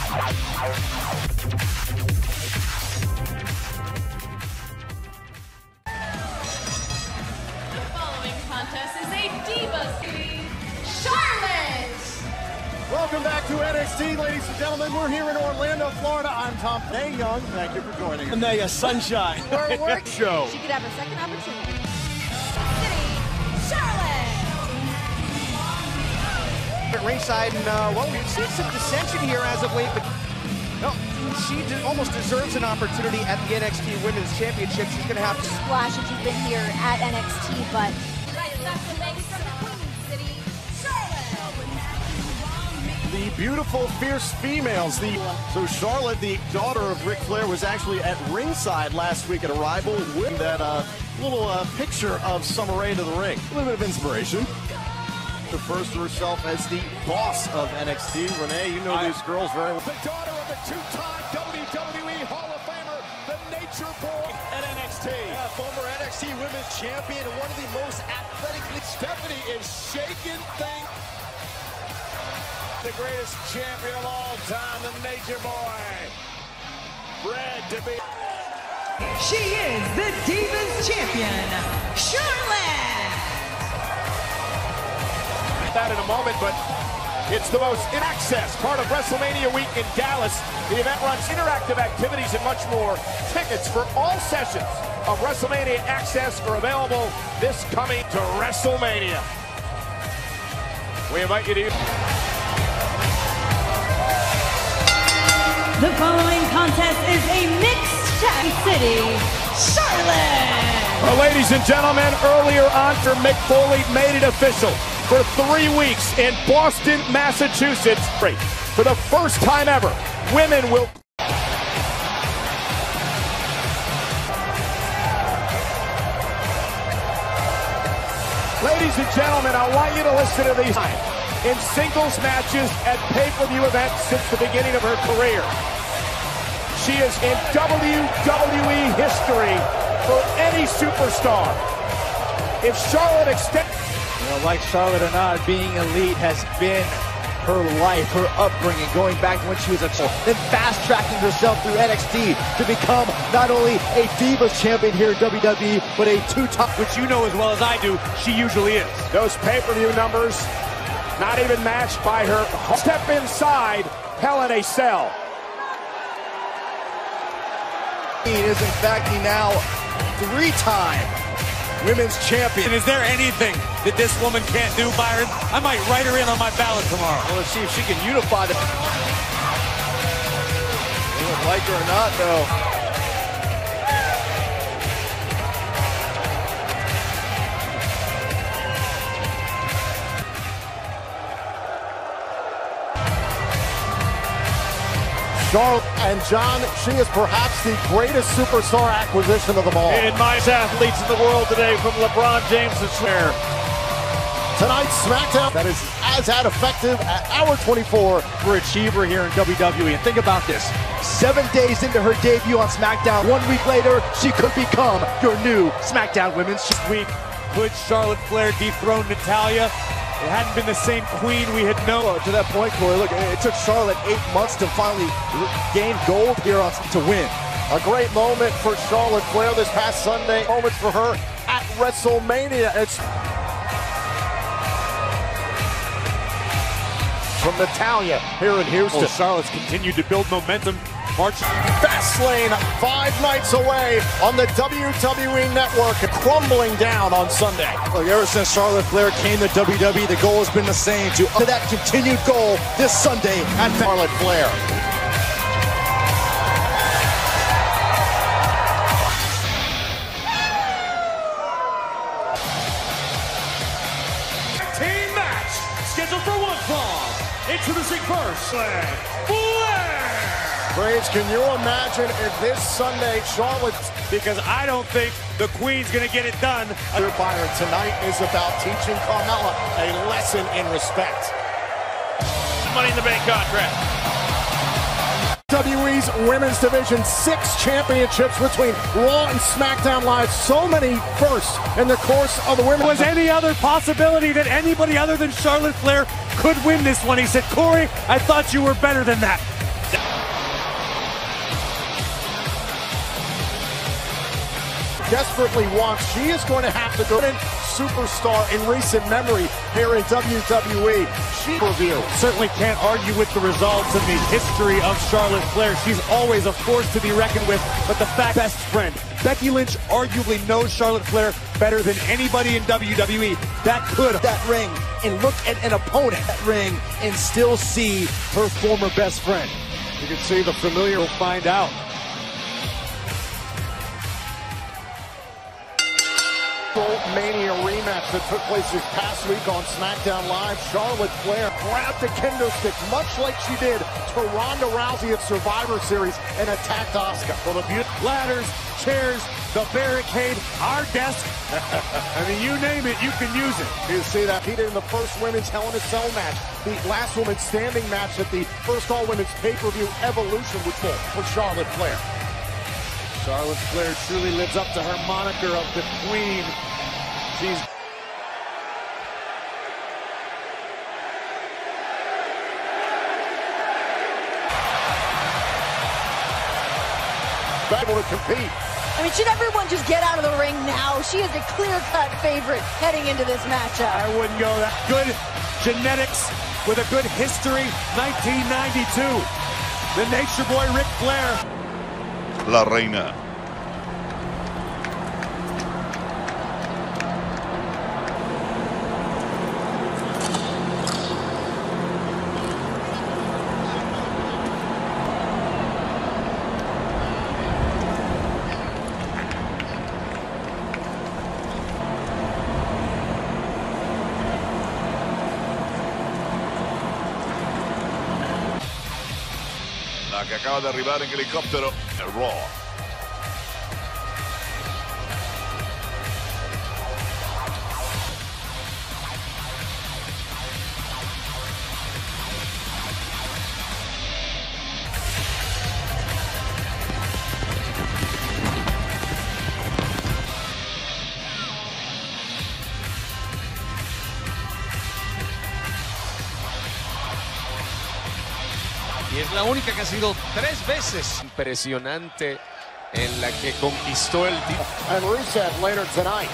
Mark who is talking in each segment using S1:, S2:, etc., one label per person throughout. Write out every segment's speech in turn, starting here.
S1: following contest is a Divas Charlotte!
S2: Welcome back to NXT, ladies and gentlemen. We're here in Orlando, Florida. I'm Tom Hey Young. Thank you for joining us.
S3: Naya Sunshine.
S4: We're working.
S2: Show.
S4: She could have her second opportunity. City, Charlotte!
S3: At ringside, and well, we've seen some dissension here as of late, but no, she almost deserves an opportunity at the NXT Women's Championship. She's going to have to
S4: splash that you've been here at NXT, but
S2: The beautiful, fierce females. So Charlotte, the daughter of Ric Flair, was actually at ringside last week at Arrival with that little picture of Summer Rae to the ring. A little bit of inspiration. Refers to herself as the boss of NXT. Renee, you know these girls very well.
S5: The daughter of a two-time WWE Hall of Famer, the Nature Boy at NXT.
S6: Yeah, former NXT Women's Champion and one of the most athletically.
S5: Stephanie is shaking things. The greatest champion of all time, the Nature Boy. Bred to be.
S7: She is the Divas Champion, Charlotte!
S5: That in a moment, but it's the most in access part of WrestleMania week in Dallas. The event runs interactive activities and much more. Tickets for all sessions of WrestleMania Access are available this coming to WrestleMania. We invite you to.
S7: The following contest is a mixed tag city, Charlotte!
S5: Well, ladies and gentlemen, earlier on for Mick Foley made it official. For 3 weeks in Boston, Massachusetts, for the first time ever, women will. Ladies and gentlemen, I want you to listen to these. In singles matches at pay-per-view events since the beginning of her career. She is in WWE history for any superstar. If Charlotte extends...
S3: like Charlotte or not, being elite has been her life, her upbringing, going back to when she was a child, then fast-tracking herself through NXT to become not only a Divas champion here in WWE, but a two-time, which you know as well as I do, she usually is.
S5: Those pay-per-view numbers, not even matched by her. Step inside, Hell in a Cell.
S6: He is in fact the now 3-time Women's Champion.
S8: And is there anything that this woman can't do, Byron? I might write her in on my ballot tomorrow.
S6: Well, let's see if she can unify the... Like her or not, though.
S2: Charlotte and John, she is perhaps the greatest superstar acquisition of them all.
S5: And my athletes in the world today, from LeBron James to Flair.
S2: Tonight's SmackDown that is as effective at hour 24
S3: for Achiever here in WWE. And think about this. 7 days into her debut on SmackDown, 1 week later, she could become your new SmackDown Women's
S8: Week, could Charlotte Flair dethrone Natalya? It hadn't been the same queen we had known.
S6: To that point, Corey, look, it took Charlotte 8 months to finally gain gold here to win.
S2: A great moment for Charlotte Flair this past Sunday. Moment for her at WrestleMania. It's from Natalya here in Houston.
S5: Well, Charlotte's continued to build momentum.
S2: Fastlane 5 nights away on the WWE Network, crumbling down on Sunday.
S6: Look, ever since Charlotte Flair came to WWE, the goal has been the same, to that continued goal this Sunday at
S2: Charlotte Flair.
S5: Team match scheduled for 1 fall. Introducing first, Flair.
S2: Braves, can you imagine if this Sunday Charlotte...
S8: Because I don't think the Queen's going to get it done.
S2: Byron, tonight is about teaching Carmella a lesson in respect.
S5: Money in the Bank contract.
S2: WWE's Women's Division, 6 championships between Raw and SmackDown Live. So many firsts in the course of the women.
S8: Was any other possibility that anybody other than Charlotte Flair could win this one? He said, Corey, I thought you were better than that.
S2: desperately wants. She is going to have to go in superstar in recent memory here in WWE. She review.
S8: Certainly can't argue with the results and the history of Charlotte Flair. She's always a force to be reckoned with, but the fact, best friend. Becky Lynch arguably knows Charlotte Flair better than anybody in WWE. That could
S3: That ring and look at an opponent that ring and still see her former best friend.
S8: you can see the familiar. We'll find out.
S2: Mania rematch that took place this past week on SmackDown Live. Charlotte Flair grabbed a kendo stick, much like she did to Ronda Rousey at Survivor Series, and attacked Asuka.
S8: Well, the ladders, chairs, the barricade, our desk. I mean, you name it, you can use it.
S2: You see that he did in the first women's Hell in a Cell match, the last women's standing match at the first all-women's pay-per-view Evolution with Charlotte Flair.
S8: Charlotte Flair truly lives up to her moniker of the Queen. She's
S2: able to compete.
S4: I mean, should everyone just get out of the ring now? She is a clear-cut favorite heading into this matchup.
S8: I wouldn't go that. Good genetics with a good history. 1992. The Nature Boy Ric Flair.
S9: La Reina. La que acaba de arribar en helicóptero, el Raw.
S10: Y es la única que ha sido 3 veces impresionante en la que conquistó el título.
S2: And Rusev later tonight.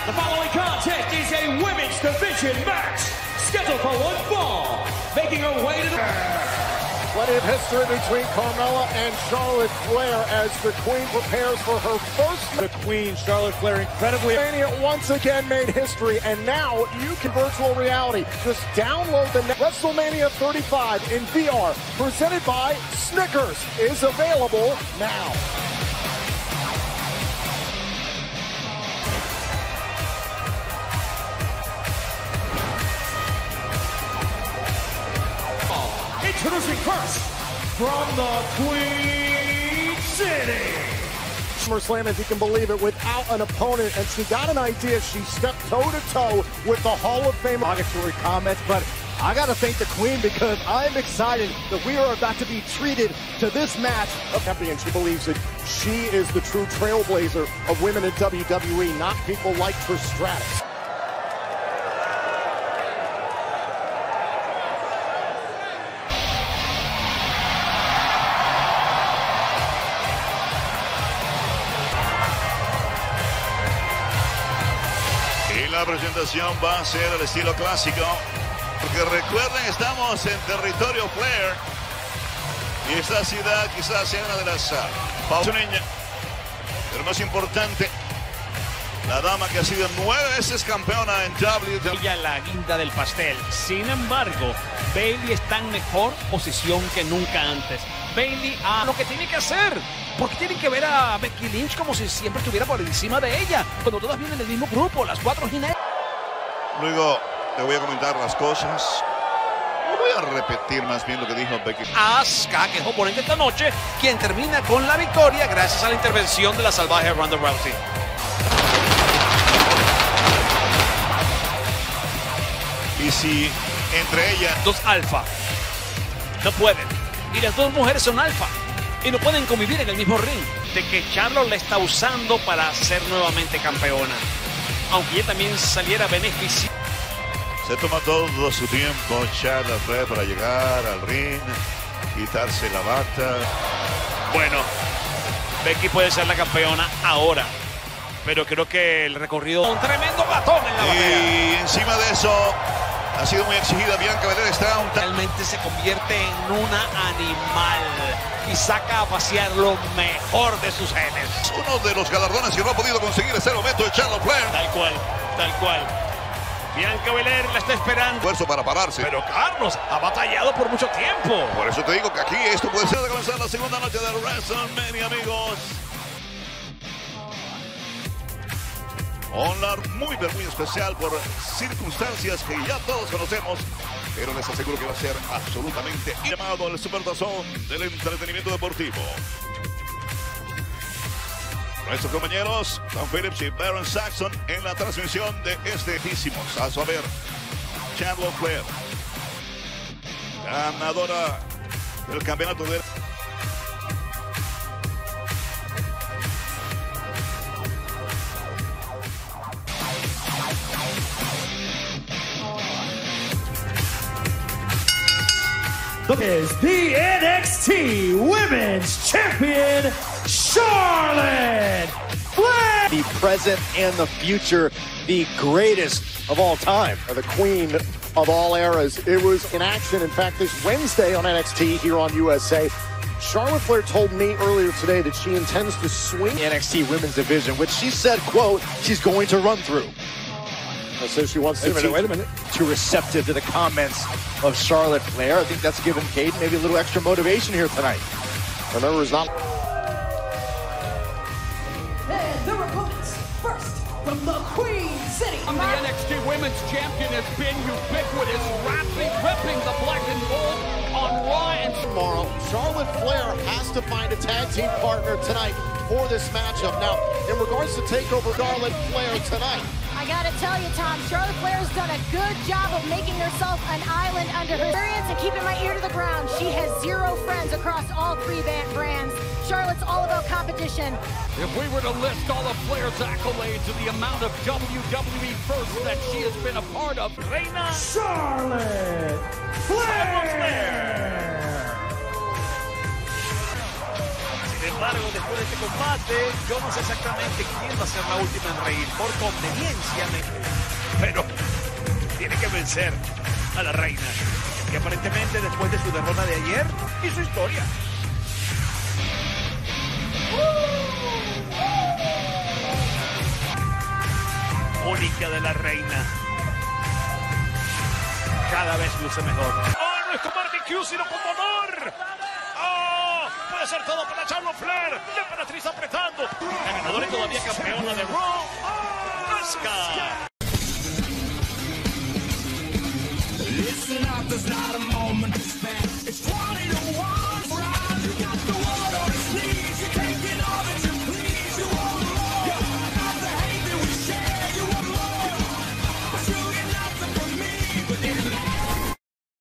S7: The following contest is a women's division match scheduled for one fall. Making her way to the...
S2: Plenty of history between Carmella and Charlotte Flair as the Queen prepares for her first.
S8: The Queen, Charlotte Flair, incredibly.
S2: Mania once again made history, and now you can virtual reality. Just download the WrestleMania 35 in VR, presented by Snickers, is available now.
S7: Introducing first, from the Queen City.
S2: SummerSlam, if you can believe it, without an opponent, and she got an idea. She stepped toe-to-toe with the Hall of Fame.
S3: Derogatory comments, but I gotta thank the Queen because I'm excited that we are about to be treated to this match
S2: of champion. She believes that she is the true trailblazer of women in WWE, not people like Trish Stratus.
S9: La presentación va a ser el estilo clásico, porque recuerden, estamos en territorio Flair y esta ciudad quizás sea una de las pausoneñas, pero más importante, la dama que ha sido 9 veces campeona en WWE.
S11: Ella la guinda del pastel. Sin embargo, Bayley está en mejor posición que nunca antes. Bayley a lo que tiene que hacer. Porque tienen que ver a Becky Lynch como si siempre estuviera por encima de ella, cuando todas vienen del mismo grupo, las 4 jinetes.
S9: Luego te voy a comentar las cosas. No voy a repetir más bien lo que dijo Becky.
S11: Asuka, que es oponente esta noche, quien termina con la victoria gracias a la intervención de la salvaje Ronda Rousey.
S9: Y si entre ellas...
S11: 2 alfa. No pueden. Y las 2 mujeres son alfa. Y no pueden convivir en el mismo ring. De que Charlotte la está usando para ser nuevamente campeona. Aunque ella también saliera beneficiada.
S9: Se toma todo su tiempo Charlotte Flair para llegar al ring, quitarse la bata.
S11: Bueno, Becky puede ser la campeona ahora, pero creo que el recorrido... Un tremendo batón en la barrera.
S9: Y encima de eso, ha sido muy exigida Bianca Belair. Está
S11: realmente se convierte en una animal y saca a pasear lo mejor de sus genes.
S9: Uno de los galardones que no ha podido conseguir ese momento de Charlotte Flair.
S11: Tal cual, tal cual. Bianca Belair la está esperando.
S9: Esfuerzo para pararse.
S11: Pero Carlos ha batallado por mucho tiempo.
S9: Por eso te digo que aquí esto puede ser de comenzar la segunda noche de WrestleMania, amigos. Honor muy especial por circunstancias que ya todos conocemos, pero les aseguro que va a ser absolutamente llamado el supertazón del entretenimiento deportivo. Nuestros compañeros Tom Phillips y Baron Saxon en la transmisión de este ejísimo. A saber, Charlotte Flair, ganadora del campeonato de...
S7: is the NXT Women's Champion, Charlotte Flair.
S3: The present and the future, the greatest of all time.
S2: The queen of all eras. It was in action, in fact, this Wednesday on NXT here on USA. Charlotte Flair told me earlier today that she intends to swing
S3: the NXT Women's Division, which she said, quote, she's going to run through.
S2: So she wants to...
S3: Wait a minute. Too receptive to the comments of Charlotte Flair. I think that's given Kate maybe a little extra motivation here tonight.
S2: Remember, it's not...
S1: And their opponents, first, from the Queen City.
S7: The NXT Women's Champion has been ubiquitous, ripping the black and gold on Raw and
S2: tomorrow. Charlotte Flair has to find a tag team partner tonight for this matchup. Now, in regards to TakeOver Charlotte Flair tonight,
S4: I gotta tell you, Tom, Charlotte Flair's done a good job of making herself an island under her experience and keeping my ear to the ground. She has zero friends across all three brands. Charlotte's all about competition.
S7: If we were to list all of Flair's accolades and the amount of WWE firsts that she has been a part of, Reina Charlotte Flair!
S11: Sin embargo, después de este combate, yo no sé exactamente quién va a ser la última en reír. Por conveniencia, pero tiene que vencer a la reina, que aparentemente después de su derrota de ayer hizo historia. Única de la reina. Cada vez luce mejor. ¡Oh, no es con barbecue, sino con honor! ¡Oh! Puede ser todo para Charlotte Flair. La emperatriz apretando. La ganadora y todavía campeona de Raw. ¡Asuka!
S7: Listen up, there's not a moment to spend. It's 20 to 1 round. You got the